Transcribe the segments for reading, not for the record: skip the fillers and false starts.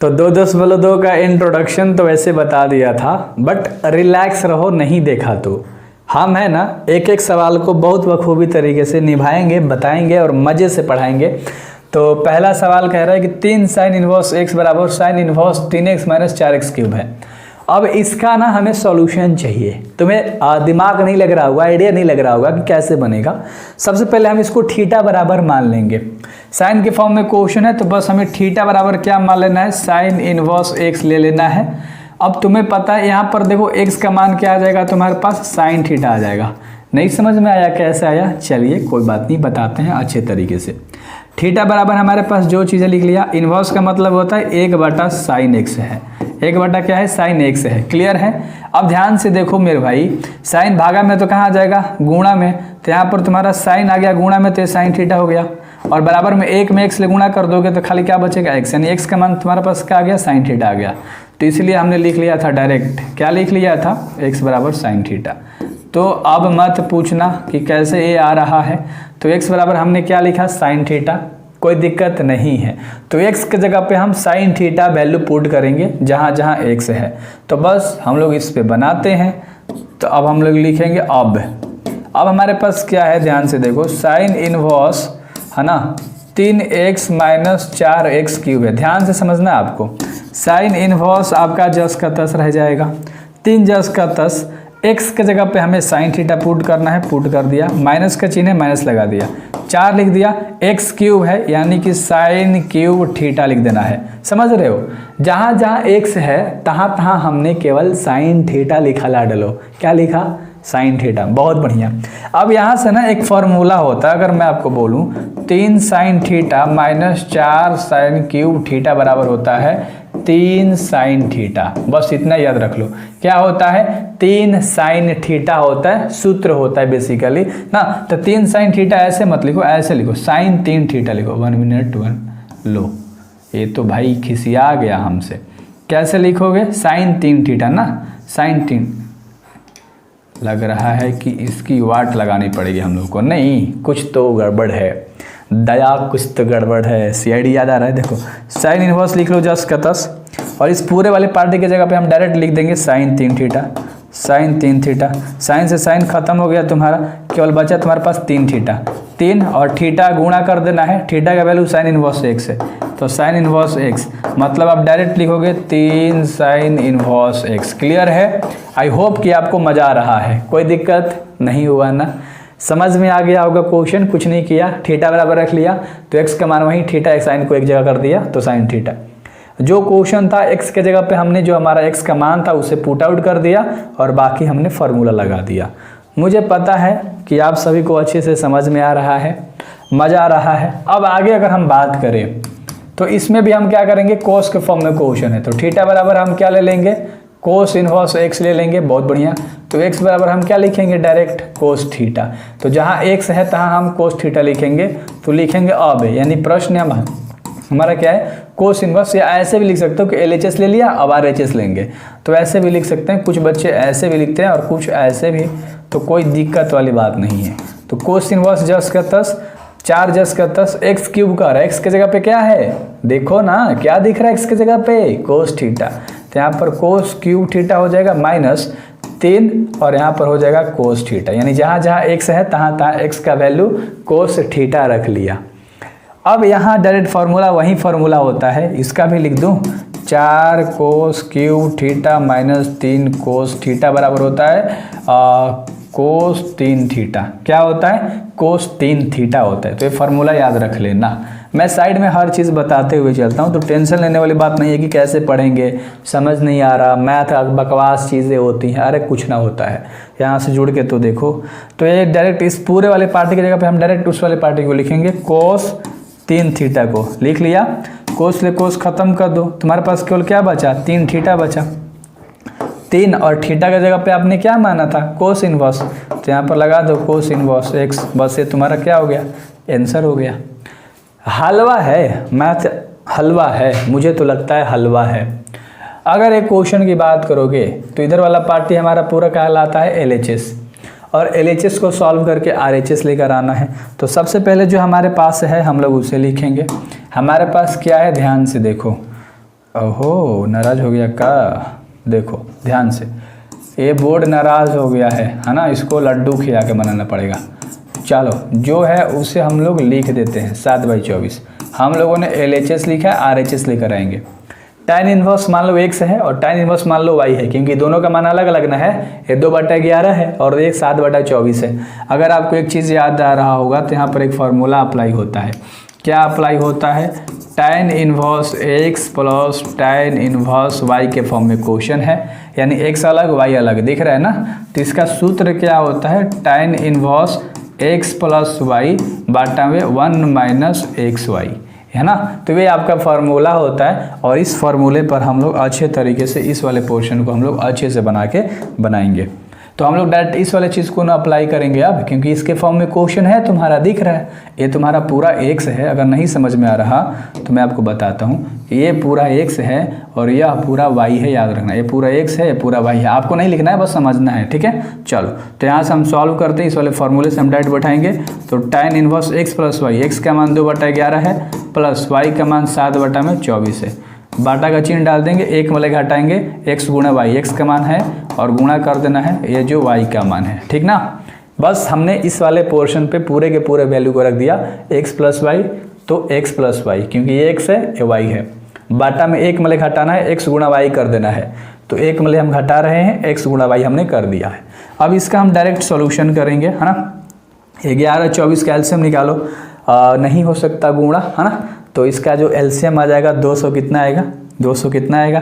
तो 2+2 का इंट्रोडक्शन तो वैसे बता दिया था, बट रिलैक्स रहो, नहीं देखा तो हम है ना एक एक सवाल को बहुत बखूबी तरीके से निभाएंगे, बताएंगे और मज़े से पढ़ाएंगे। तो पहला सवाल कह रहा है कि 3 sin इनवर्स x बराबर sin inverse 3x minus 4x cube है। अब इसका ना हमें सॉल्यूशन चाहिए। तुम्हें दिमाग नहीं लग रहा होगा, आइडिया नहीं लग रहा होगा कि कैसे बनेगा। सबसे पहले हम इसको थीटा बराबर मान लेंगे। साइन के फॉर्म में क्वेश्चन है तो बस हमें थीटा बराबर क्या मान लेना है, साइन इनवर्स x ले लेना है। अब तुम्हें पता है यहाँ पर देखो x का मान क्या आ जाएगा, तुम्हारे पास साइन थीटा आ जाएगा। नहीं समझ में आया कैसे आया? चलिए कोई बात नहीं, बताते हैं अच्छे तरीके से। थीटा बराबर हमारे पास जो चीज़ें लिख लिया, इनवर्स का मतलब होता है 1/sin x है। 1/ क्या है, sin x है। क्लियर है? अब ध्यान से देखो मेरे भाई, साइन भागा में तो कहाँ आ जाएगा, गुणा में। तो यहाँ पर तुम्हारा साइन आ गया गुणा में, तो साइन थीटा हो गया। और बराबर में 1 में x से गुणा कर दोगे तो खाली क्या बचेगा, x, यानी x का मान तुम्हारे पास क्या आ गया, साइन थीटा आ गया। तो इसलिए हमने लिख लिया था डायरेक्ट, क्या लिख लिया था, x बराबर साइन थीटा। तो अब मत पूछना कि कैसे ये आ रहा है। तो x बराबर हमने क्या लिखा, साइन थीटा, कोई दिक्कत नहीं है। तो x की जगह पे हम साइन थीटा वैल्यू पुट करेंगे जहाँ जहाँ x है। तो बस हम लोग इस पे बनाते हैं। तो अब हम लोग लिखेंगे अब हमारे पास क्या है, ध्यान से देखो, साइन इनवर्स है ना 3x माइनस 4x क्यूब है। ध्यान से समझना आपको, साइन इनवर्स आपका जस का तस रह जाएगा, 3 जस का तस। x के जगह पे हमें साइन थीटा पुट करना है, पुट कर दिया, माइनस का चिन्ह है माइनस लगा दिया, 4 लिख दिया, x क्यूब है यानी कि साइन क्यूब थीटा लिख देना है। समझ रहे हो? जहाँ जहाँ x है तहाँ तहाँ हमने केवल साइन थीटा लिखा, लाडलो क्या लिखा, साइन थीटा। बहुत बढ़िया। अब यहाँ से ना एक फॉर्मूला होता है, अगर मैं आपको बोलूँ 3 sine theta minus 4 sine cube theta बराबर होता है 3 साइन थीटा। बस इतना याद रख लो, क्या होता है, 3 साइन थीटा होता है, सूत्र होता है बेसिकली ना। तो 3 साइन थीटा ऐसे मत लिखो, ऐसे लिखो, साइन 3 थीटा लिखो। 1 मिनट 1 लो, ये तो भाई खिसिया गया हमसे। कैसे लिखोगे, साइन 3 थीटा ना, साइन 3। लग रहा है कि इसकी वाट लगानी पड़ेगी हम लोग को। नहीं, कुछ तो गड़बड़ है दया, कुछ तो गड़बड़ है। सीआईडी याद आ रहा है? देखो, साइन इनवर्स लिख लो जस का तस, और इस पूरे वाले पार्टी की जगह पे हम डायरेक्ट लिख देंगे sine 3 theta, sine 3 theta. Sine से साइन खत्म हो गया तुम्हारा, केवल बचा तुम्हारे पास 3 थीटा। 3 और थीटा गुणा कर देना है, थीटा का वैल्यू साइन इनवर्स x है, तो साइन इनवर्स x मतलब आप डायरेक्ट लिखोगे 3 साइन इनवर्स x। क्लियर है? आई होप कि आपको मज़ा आ रहा है, कोई दिक्कत नहीं हुआ ना, समझ में आ गया होगा क्वेश्चन। कुछ नहीं किया, थीटा बराबर रख लिया तो x का मान वहीं, थीटा साइन को एक जगह कर दिया तो साइन थीटा। जो क्वेश्चन था x के जगह पे हमने जो हमारा x का मान था उसे पुट आउट कर दिया और बाकी हमने फार्मूला लगा दिया। मुझे पता है कि आप सभी को अच्छे से समझ में आ रहा है, मज़ा आ रहा है। अब आगे अगर हम बात करें तो इसमें भी हम क्या करेंगे, कोस के फॉर्म में क्वेश्चन है, तो थीटा बराबर हम क्या ले लेंगे, कोस इनवर्स x ले लेंगे। बहुत बढ़िया। तो x बराबर हम क्या लिखेंगे, डायरेक्ट कोस थीटा। तो जहाँ x है तहाँ हम कोस थीटा लिखेंगे। तो लिखेंगे अब, यानी प्रश्न हमारा क्या है, कोस इनवर्स। या ऐसे भी लिख सकते हो कि LHS ले लिया, अब RHS लेंगे, तो ऐसे भी लिख सकते हैं। कुछ बच्चे ऐसे भी लिखते हैं और कुछ ऐसे भी, तो कोई दिक्कत वाली बात नहीं है। तो कोस इनवर्स जस का तस, 4 जस का तस, x क्यूब का, x के जगह पे क्या है, देखो ना क्या दिख रहा है x के जगह पे, कोस थीटा। तो यहाँ पर कोस क्यूब थीटा हो जाएगा माइनस 3 और यहाँ पर हो जाएगा कोस थीटा, यानी जहाँ जहाँ x है तहाँ तहाँ x का वैल्यू कोस थीटा रख लिया। अब यहाँ डायरेक्ट फार्मूला वही फार्मूला होता है, इसका भी लिख दूँ, 4 cos cube theta minus 3 cos theta बराबर होता है कोस 3 थीटा। क्या होता है, कोस 3 थीटा होता है। तो ये फार्मूला याद रख लेना। मैं साइड में हर चीज़ बताते हुए चलता हूँ, तो टेंशन लेने वाली बात नहीं है कि कैसे पढ़ेंगे, समझ नहीं आ रहा, मैथ बकवास चीज़ें होती हैं। अरे कुछ ना होता है, यहाँ से जुड़ के तो देखो। तो ये डायरेक्ट इस पूरे वाले पार्टी की जगह पे हम डायरेक्ट उस वाले पार्टी को लिखेंगे, कोस 3 थीटा को लिख लिया। कोस ले कोस खत्म कर दो, तुम्हारे पास केवल क्या बचा, 3 थीटा बचा। 3 और थीटा की जगह पे आपने क्या माना था, कोस इनवर्स, तो यहाँ पर लगा दो कोस इनवर्स x। बस ये तुम्हारा क्या हो गया, आंसर हो गया। हलवा है, मैथ हलवा है, मुझे तो लगता है हलवा है। अगर एक क्वेश्चन की बात करोगे तो इधर वाला पार्टी हमारा पूरा कहलाता है LHS, और LHS को सॉल्व करके RHS लेकर आना है। तो सबसे पहले जो हमारे पास है हम लोग उसे लिखेंगे। हमारे पास क्या है, ध्यान से देखो, ओहो, नाराज हो गया का? देखो ध्यान से, ये बोर्ड नाराज हो गया है ना, इसको लड्डू खिला के बनाना पड़ेगा। चलो जो है उसे हम लोग लिख देते हैं 7/24। हम लोगों ने LHS लिखा है, RHS लेकर आएंगे। tan इनवर्स मान लो x है और tan इनवर्स मान लो y है, क्योंकि दोनों का मान अलग अलग ना है। ये 2/11 है और एक 7/24 है। अगर आपको एक चीज़ याद आ रहा होगा तो यहाँ पर एक फार्मूला अप्लाई होता है। क्या अप्लाई होता है? tan inverse x plus tan inverse y के फॉर्म में क्वेश्चन है, यानी x अलग y अलग, दिख रहा है ना। तो इसका सूत्र क्या होता है? tan inverse x plus Y बाटा में 1 - xy, है ना। तो ये आपका फार्मूला होता है और इस फार्मूले पर हम लोग अच्छे तरीके से इस वाले पोर्शन को हम लोग अच्छे से बना के बनाएंगे। तो हम लोग डायरेक्ट इस वाले चीज़ को ना अप्लाई करेंगे अब, क्योंकि इसके फॉर्म में क्वेश्चन है, तुम्हारा दिख रहा है। ये तुम्हारा पूरा x है। अगर नहीं समझ में आ रहा तो मैं आपको बताता हूँ, ये पूरा x है और यह पूरा y है, याद रखना। ये पूरा x है, ये पूरा y है। आपको नहीं लिखना है, बस समझना है, ठीक है। चलो तो यहाँ से हम सॉल्व करते हैं, इस वाले फॉर्मूले से हम डायरेक्ट बैठाएंगे। तो tan inverse x plus y, x का मान 2/11 है प्लस y का मान 7/24 है। बाटा का चिन्ह डाल देंगे, एक मले घटाएंगे, x गुणा वाई, x का मान है और गुणा कर देना है ये जो y का मान है, ठीक ना। बस हमने इस वाले पोर्शन पे पूरे के पूरे वैल्यू को रख दिया x प्लस वाई, तो x प्लस वाई, क्योंकि ये x है ये y है। बाटा में एक मले घटाना है, x गुणा वाई कर देना है, तो एक मले हम घटा रहे हैं, x गुणा वाई हमने कर दिया है। अब इसका हम डायरेक्ट सोल्यूशन करेंगे, है ना। 11/24 का एलसीएम निकालो, नहीं हो सकता गुणा, है ना। तो इसका जो एलसीएम आ जाएगा 200 कितना आएगा? 200 कितना आएगा?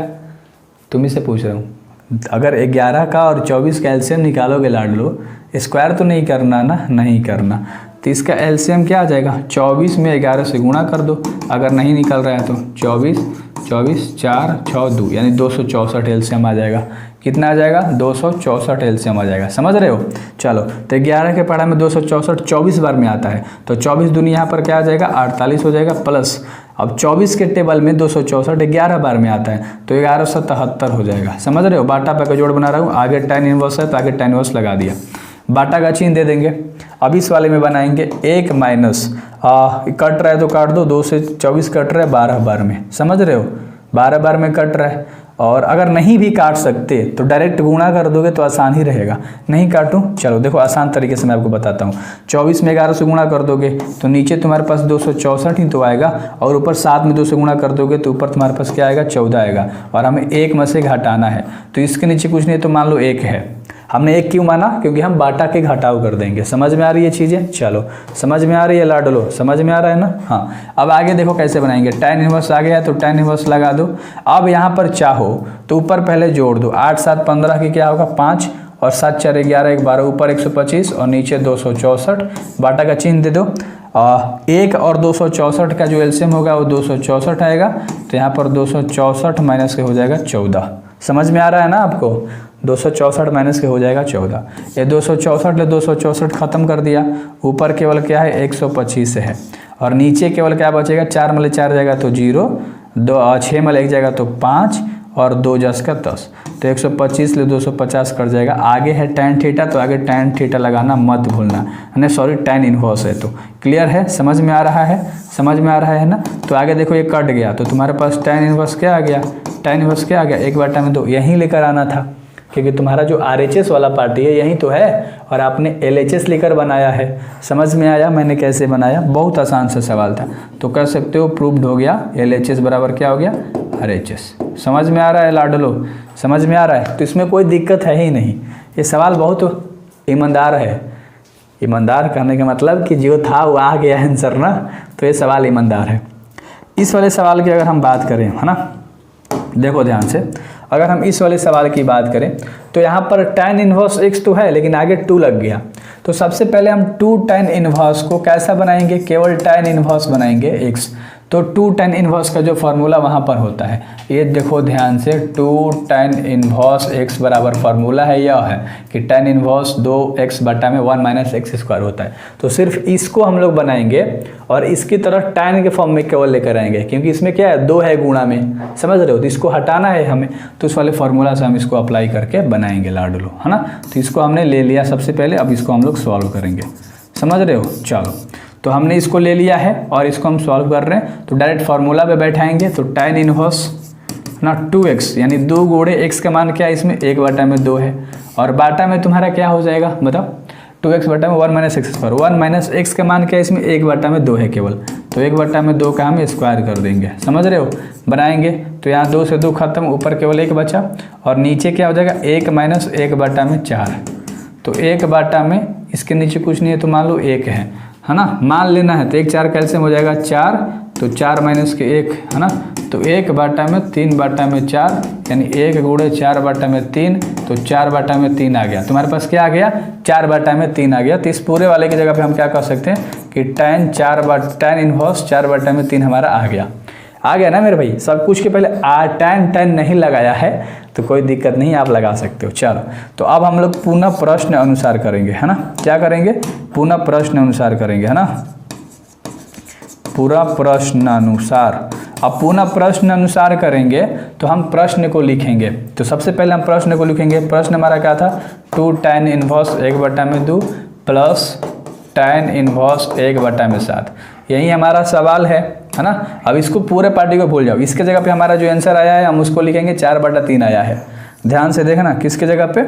तुम्ही से पूछ रहा हूँ। अगर 11 का और 24 का एलसीएम निकालोगे लाडलो, स्क्वायर तो नहीं करना ना, नहीं करना। तो इसका एलसीएम क्या आ जाएगा? 24 में 11 से गुणा कर दो, अगर नहीं निकल रहा है तो 24 4 6 2, यानी 264 एलसीएम आ जाएगा। कितना आ जाएगा? 264 एलसीएम आ जाएगा। समझ रहे हो? चलो तो 11 के पढ़ा में 264 24 बार में आता है, तो 24 दूनी यहाँ पर क्या आ जाएगा? 48 हो जाएगा, प्लस अब 24 के टेबल में 264 11 बार में आता है, तो 1177 हो जाएगा। समझ रहे हो? बाटा पे का जोड़ बना रहा हूँ, आगे tan इनवर्स है तो आगे tan इनवर्स लगा दिया, बाटा का चिन्ह दे देंगे। अब इस वाले में बनाएंगे 1 माइनस, कट रहा है तो काट दो, 2 से 24 कट रहा है 12 बार में, समझ रहे हो? 12 बार में कट रहा है। और अगर नहीं भी काट सकते तो डायरेक्ट गुणा कर दोगे तो आसान ही रहेगा। नहीं काटूं? चलो देखो आसान तरीके से मैं आपको बताता हूँ। 24 में 11 से गुणा कर दोगे तो नीचे तुम्हारे पास 264 ही तो आएगा, और ऊपर 7 में 2 से गुणा कर दोगे तो ऊपर तुम्हारे पास क्या आएगा? 14 आएगा, और हमें 1 में से घटाना है, तो इसके नीचे कुछ नहीं तो मान लो 1 है। हमने 1 क्यों माना? क्योंकि हम बाटा के घटाव कर देंगे। समझ में आ रही है चीज़ें? चलो समझ में आ रही है लाडलो? समझ में आ रहा है ना? हाँ। अब आगे देखो कैसे बनाएंगे। tan इनवर्स आ गया है तो tan इनवर्स लगा दो। अब यहाँ पर चाहो तो ऊपर पहले जोड़ दो, 8 7 15 की क्या होगा? 5, और 7 4 11 1 12, ऊपर 125 और नीचे 264। बाटा का चिन्ह दे दो। 1 और 264 का जो एलसीएम होगा वो 264 आएगा, तो यहाँ पर 264 माइनस के हो जाएगा 14। समझ में आ रहा है ना आपको? 264 माइनस के हो जाएगा 14। ये 264 ले 264 खत्म कर दिया, ऊपर केवल क्या है? 125 है, और नीचे केवल क्या बचेगा? 4 में 4 जाएगा तो 0, 6 में 1 जाएगा तो 5, और 2 10 का 10, तो 125 ले 250 कर जाएगा। आगे है tan थीटा, तो आगे tan थीटा लगाना मत भूलना, नहीं सॉरी tan इनवर्स है। तो क्लियर है? समझ में आ रहा है? समझ में आ रहा है ना? तो आगे देखो ये कट गया, तो तुम्हारे पास tan इनवर्स क्या आ गया? tan इनवर्स क्या आ गया? 1/2 यहीं लेकर आना था, क्योंकि तुम्हारा जो RHS वाला पार्टी है यहीं तो है, और आपने LHS लेकर बनाया है। समझ में आया मैंने कैसे बनाया? बहुत आसान सा सवाल था, तो कह सकते हो प्रूव्ड हो गया। LHS बराबर क्या हो गया? RHS। समझ में आ रहा है लाडलो? समझ में आ रहा है? तो इसमें कोई दिक्कत है ही नहीं। ये सवाल बहुत ईमानदार है। ईमानदार कहने का मतलब कि जो था वो आ गया आंसर ना, तो ये सवाल ईमानदार है। इस वाले सवाल की अगर हम बात करें, है ना, देखो ध्यान से, अगर हम इस वाले सवाल की बात करें तो यहाँ पर tan इनवर्स x तो है, लेकिन आगे 2 लग गया। तो सबसे पहले हम 2 tan इनवर्स को कैसा बनाएंगे? केवल tan इनवर्स बनाएंगे x। तो 2 tan इनवर्स का जो फार्मूला वहाँ पर होता है, ये देखो ध्यान से, 2 tan इनवर्स x बराबर फार्मूला है यह है कि tan इनवर्स 2x बटा में 1 - x² होता है। तो सिर्फ इसको हम लोग बनाएंगे और इसकी तरफ tan के फॉर्म में केवल लेकर आएंगे, क्योंकि इसमें क्या है? 2 है गुणा में, समझ रहे हो? तो इसको हटाना है हमें, तो इस वाले फार्मूला से हम इसको अप्लाई करके बनाएंगे लाडलो, है ना। तो इसको हमने ले लिया सबसे पहले, अब इसको हम लोग सॉल्व करेंगे। समझ रहे हो? चलो तो हमने इसको ले लिया है और इसको हम सॉल्व कर रहे हैं, तो डायरेक्ट फार्मूला पे बैठाएंगे। तो tan इनवर्स ना 2x, यानी 2 गुणे x का मान क्या है इसमें 1/2 है, और बाटा में तुम्हारा क्या हो जाएगा बताओ 2x बटा में 1 minus x square, 1 minus x का मान क्या है इसमें 1/2 है केवल, तो 1/2 का हम स्क्वायर कर देंगे, समझ रहे हो, बनाएंगे तो यहाँ 2 से 2 खत्म, ऊपर केवल 1 बचा, और नीचे क्या हो जाएगा 1 माइनस 1/4, तो 1 में इसके नीचे कुछ नहीं है तो मान लो 1 है ना, मान लेना है, तो 1 4 कैल्सियम हो जाएगा 4, तो 4 माइनस के 1 है ना, तो 1/3/4 यानी 1 गुणे 4/3, तो 4/3 आ गया, तुम्हारे पास क्या आ गया 4/3 आ गया। तो इस पूरे वाले की जगह पे हम क्या कर सकते हैं कि tan इनवर्स 4/3 हमारा आ गया ना मेरे भाई। सब कुछ के पहले tan नहीं लगाया है तो कोई दिक्कत नहीं, आप लगा सकते हो। चलो तो अब हम लोग पुनः प्रश्न अनुसार करेंगे, है ना, क्या करेंगे पुनः प्रश्न अनुसार करेंगे, है ना, पूरा प्रश्न अनुसार। अब पुनः प्रश्न अनुसार करेंगे तो हम प्रश्न को लिखेंगे, तो सबसे पहले हम प्रश्न को लिखेंगे। प्रश्न हमारा क्या था 2 tan inverse 1/2 plus tan inverse 1/7, यही हमारा सवाल है ना। अब इसको पूरे पार्टी को भूल जाओ, इसके जगह पे हमारा जो आंसर आया है हम उसको लिखेंगे 4/3 आया है। ध्यान से देखना किसके जगह पे,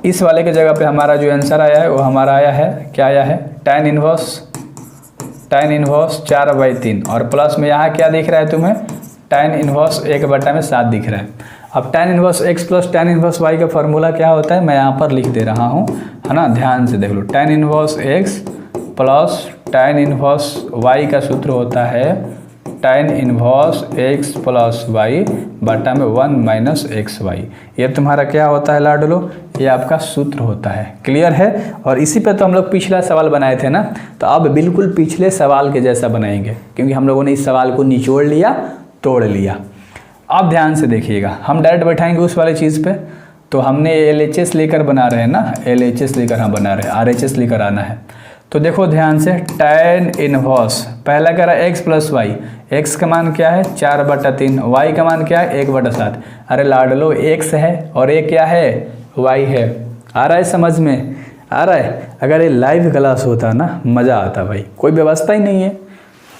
इस वाले के जगह पे हमारा जो आंसर आया है वो हमारा आया है, क्या आया है tan इनवर्स 4/3, और प्लस में यहाँ क्या दिख रहा है तुम्हें tan इनवर्स 1/7 दिख रहा है। अब tan inverse x plus tan inverse y का फॉर्मूला क्या होता है मैं यहाँ पर लिख दे रहा हूँ, है ना, ध्यान से देख लो। tan inverse x plus tan inverse y का सूत्र होता है tan inverse x plus y बटा में 1 माइनस xy, ये तुम्हारा क्या होता है लाडलो, ये आपका सूत्र होता है। क्लियर है। और इसी पे तो हम लोग पिछला सवाल बनाए थे ना, तो अब बिल्कुल पिछले सवाल के जैसा बनाएंगे, क्योंकि हम लोगों ने इस सवाल को निचोड़ लिया, तोड़ लिया। अब ध्यान से देखिएगा, हम डायरेक्ट बैठाएंगे उस वाले चीज़ पे, तो हमने LHS लेकर बना रहे हैं ना, LHS लेकर हम बना रहे हैं, RHS लेकर आना है। तो देखो ध्यान से, tan इनवर्स पहला कह रहा है x प्लस वाई, x का मान क्या है 4/3, y का मान क्या है 1/7। अरे लाडलो x है और ये क्या है y है, आ रहा है समझ में, आ रहा है। अगर ये लाइव क्लास होता ना मज़ा आता भाई, कोई व्यवस्था ही नहीं है,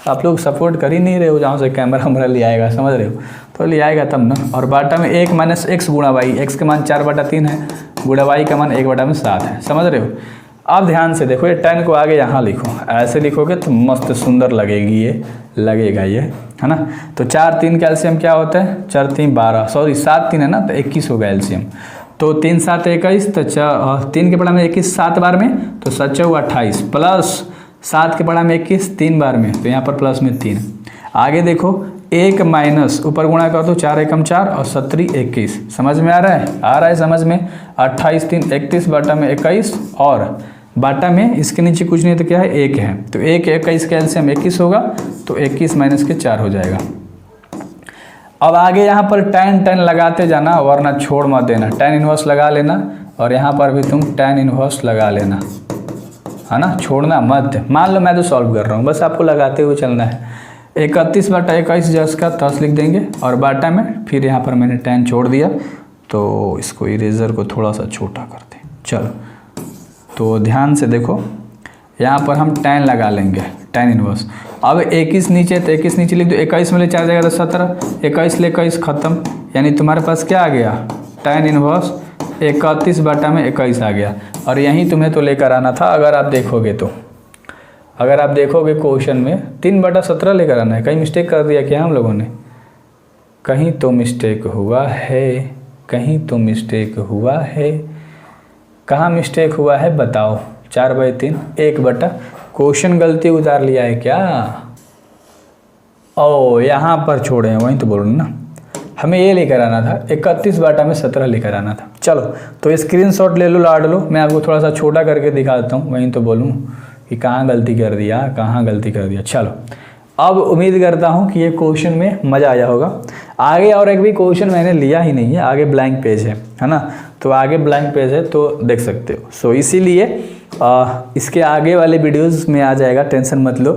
आप लोग सपोर्ट कर ही नहीं रहे हो, जहाँ से कैमरा वैमरा ले आएगा, समझ रहे हो, तो ले आएगा तब ना। और बाटा में 1 माइनस एक्स गुणा वाई, x का मान 4/3 है, गुणा y का मान 1/7 है, समझ रहे हो। अब ध्यान से देखो, ये tan को आगे यहाँ लिखो, ऐसे लिखोगे तो मस्त सुंदर लगेगी, ये लगेगा ये, है ना। तो 4 3 का एलसीएम क्या होता है 4 3 12, सॉरी 7 3 है ना, तो 21 होगा एलसीएम। तो 3 7 21, तो 3 के पढ़ा में 21 7 बार में, तो 7 4 28, प्लस 7 के पढ़ा में 21 3 बार में, तो यहाँ पर प्लस में 3। आगे देखो 1 माइनस ऊपर गुणा कर दो, 4 एकम 4 और 7 21, समझ में आ रहा है, आ रहा है समझ में। 28 3 31 बाटा में 21, और बाटा में इसके नीचे कुछ नहीं तो क्या है 1 है, तो 1 21 का एलसीएम 21 होगा, तो 21 माइनस के 4 हो जाएगा। अब आगे यहाँ पर tan लगाते जाना, वरना छोड़ मत देना, tan इनवर्स लगा लेना, और यहाँ पर भी तुम tan इनवर्स लगा लेना, है ना, छोड़ना मत। मान लो मैं तो सॉल्व कर रहा हूँ, बस आपको लगाते हुए चलना है। 31/21 जस का 10 लिख देंगे, और बाटा में फिर यहाँ पर मैंने tan छोड़ दिया, तो इसको इरेजर को थोड़ा सा छोटा कर दें। चलो तो ध्यान से देखो, यहाँ पर हम tan लगा लेंगे, tan इनवर्स। अब 21 नीचे, तो 21 नीचे लिख दो, 21 में ले 4 जाएगा तो 17, 21 ले 21 खत्म, यानी तुम्हारे पास क्या आ गया tan इनवर्स 31/21 आ गया। और यहीं तुम्हें तो लेकर आना था, अगर आप देखोगे तो, अगर आप देखोगे क्वेश्चन में 3/17 लेकर आना है। कहीं मिस्टेक कर दिया क्या हम लोगों ने, कहीं तो मिस्टेक हुआ है, कहीं तो मिस्टेक हुआ है, कहाँ मिस्टेक हुआ है बताओ। 4/3 1/, क्वेश्चन गलती उतार लिया है क्या, ओ यहाँ पर छोड़े हैं, वहीं तो बोल रहे ना, हमें ये लेकर आना था 31/17 लेकर आना था। चलो तो स्क्रीनशॉट ले लो, लाड लो, मैं आपको थोड़ा सा छोटा करके दिखा देता हूँ, वहीं तो बोलूँ कि कहाँ गलती कर दिया, कहाँ गलती कर दिया। चलो अब उम्मीद करता हूँ कि ये क्वेश्चन में मज़ा आया होगा। आगे और एक भी क्वेश्चन मैंने लिया ही नहीं है, आगे ब्लैंक पेज है ना, तो आगे ब्लैंक पेज है तो देख सकते हो। सो इसीलिए इसके आगे वाले वीडियोस में आ जाएगा, टेंशन मत लो,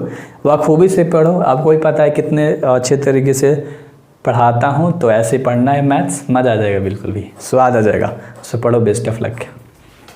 बखूबी से पढ़ो। आपको ही पता है कितने अच्छे तरीके से पढ़ाता हूँ, तो ऐसे पढ़ना है मैथ्स, मज़ा आ जाएगा, बिल्कुल भी स्वाद आ जाएगा। सो पढ़ो, बेस्ट ऑफ लक।